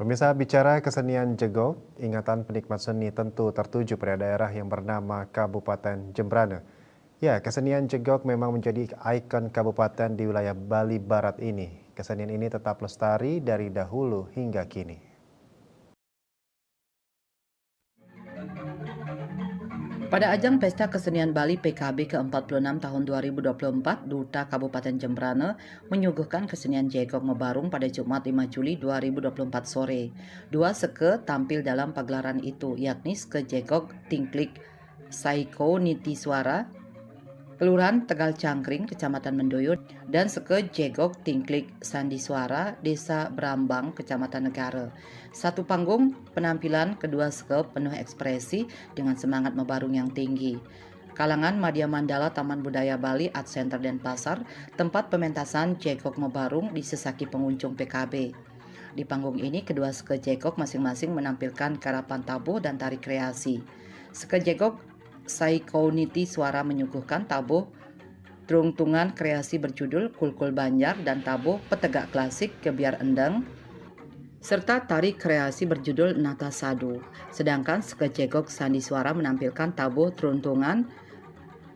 Pemirsa, bicara kesenian jegok, ingatan penikmat seni tentu tertuju pada daerah yang bernama Kabupaten Jembrana. Ya, kesenian jegok memang menjadi ikon kabupaten di wilayah Bali Barat ini. Kesenian ini tetap lestari dari dahulu hingga kini. Pada ajang Pesta Kesenian Bali PKB ke-46 tahun 2024, Duta Kabupaten Jembrana menyuguhkan kesenian jegok Mebarung pada Jumat 5 Juli 2024 sore. Dua seke tampil dalam pagelaran itu, yakni seke jegok Tingklik Saiko Nitiswara, Kelurahan Tegal Cangkring, Kecamatan Mendoyo, dan seke jegok Tingklik Sandiswara, Desa Brambang, Kecamatan Negara. Satu panggung penampilan kedua seke penuh ekspresi dengan semangat mebarung yang tinggi. Kalangan Madya Mandala Taman Budaya Bali Art Center Denpasar, tempat pementasan jegok mebarung disesaki pengunjung PKB. Di panggung ini, kedua seke jegok masing-masing menampilkan karapan tabuh dan tari kreasi. Seke jegok Saikoniti Suara menyuguhkan tabuh terungtungan kreasi berjudul Kulkul Banjar dan tabuh petegak klasik Kebiar Endang, serta tari kreasi berjudul Nata Sadu. Sedangkan seke jegok Sandi Suara menampilkan tabuh teruntungan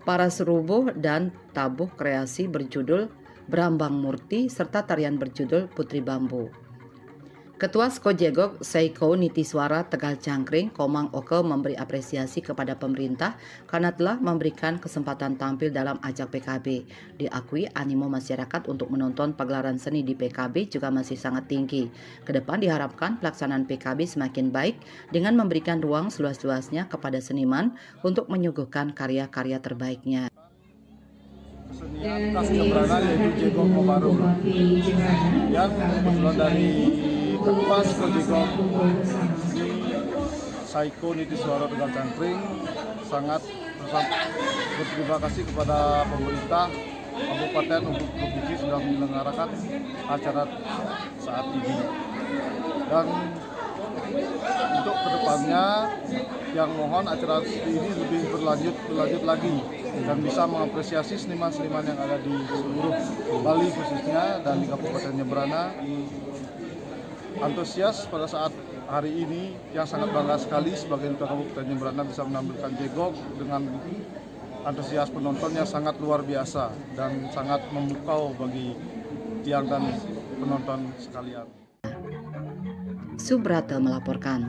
Para Serubuh dan tabuh kreasi berjudul Brambang Murti serta tarian berjudul Putri Bambu. Ketua Skojegok Seiko Nitiswara Tegal Cangkring, Komang Oke, memberi apresiasi kepada pemerintah karena telah memberikan kesempatan tampil dalam ajak PKB. Diakui animo masyarakat untuk menonton pagelaran seni di PKB juga masih sangat tinggi. Kedepan diharapkan pelaksanaan PKB semakin baik dengan memberikan ruang seluas-luasnya kepada seniman untuk menyuguhkan karya-karya terbaiknya. Kesenian khas Jembrana yaitu jegok Mebarung yang kebetulan dari Ketua Skojegok Saiko Nitiswara Tegal Cangkring sangat berterima kasih kepada pemerintah kabupaten untuk provinsi sudah menyelenggarakan acara saat ini, dan untuk kedepannya yang mohon acara ini lebih berlanjut lagi dan bisa mengapresiasi seniman-seniman yang ada di seluruh Bali khususnya dan di Kabupaten Jembrana. Antusias pada saat hari ini yang sangat bangga sekali sebagai Duta Kabupaten Jembrana bisa menampilkan jegok dengan antusias penontonnya sangat luar biasa dan sangat memukau bagi tiang dan penonton sekalian. Subrata melaporkan.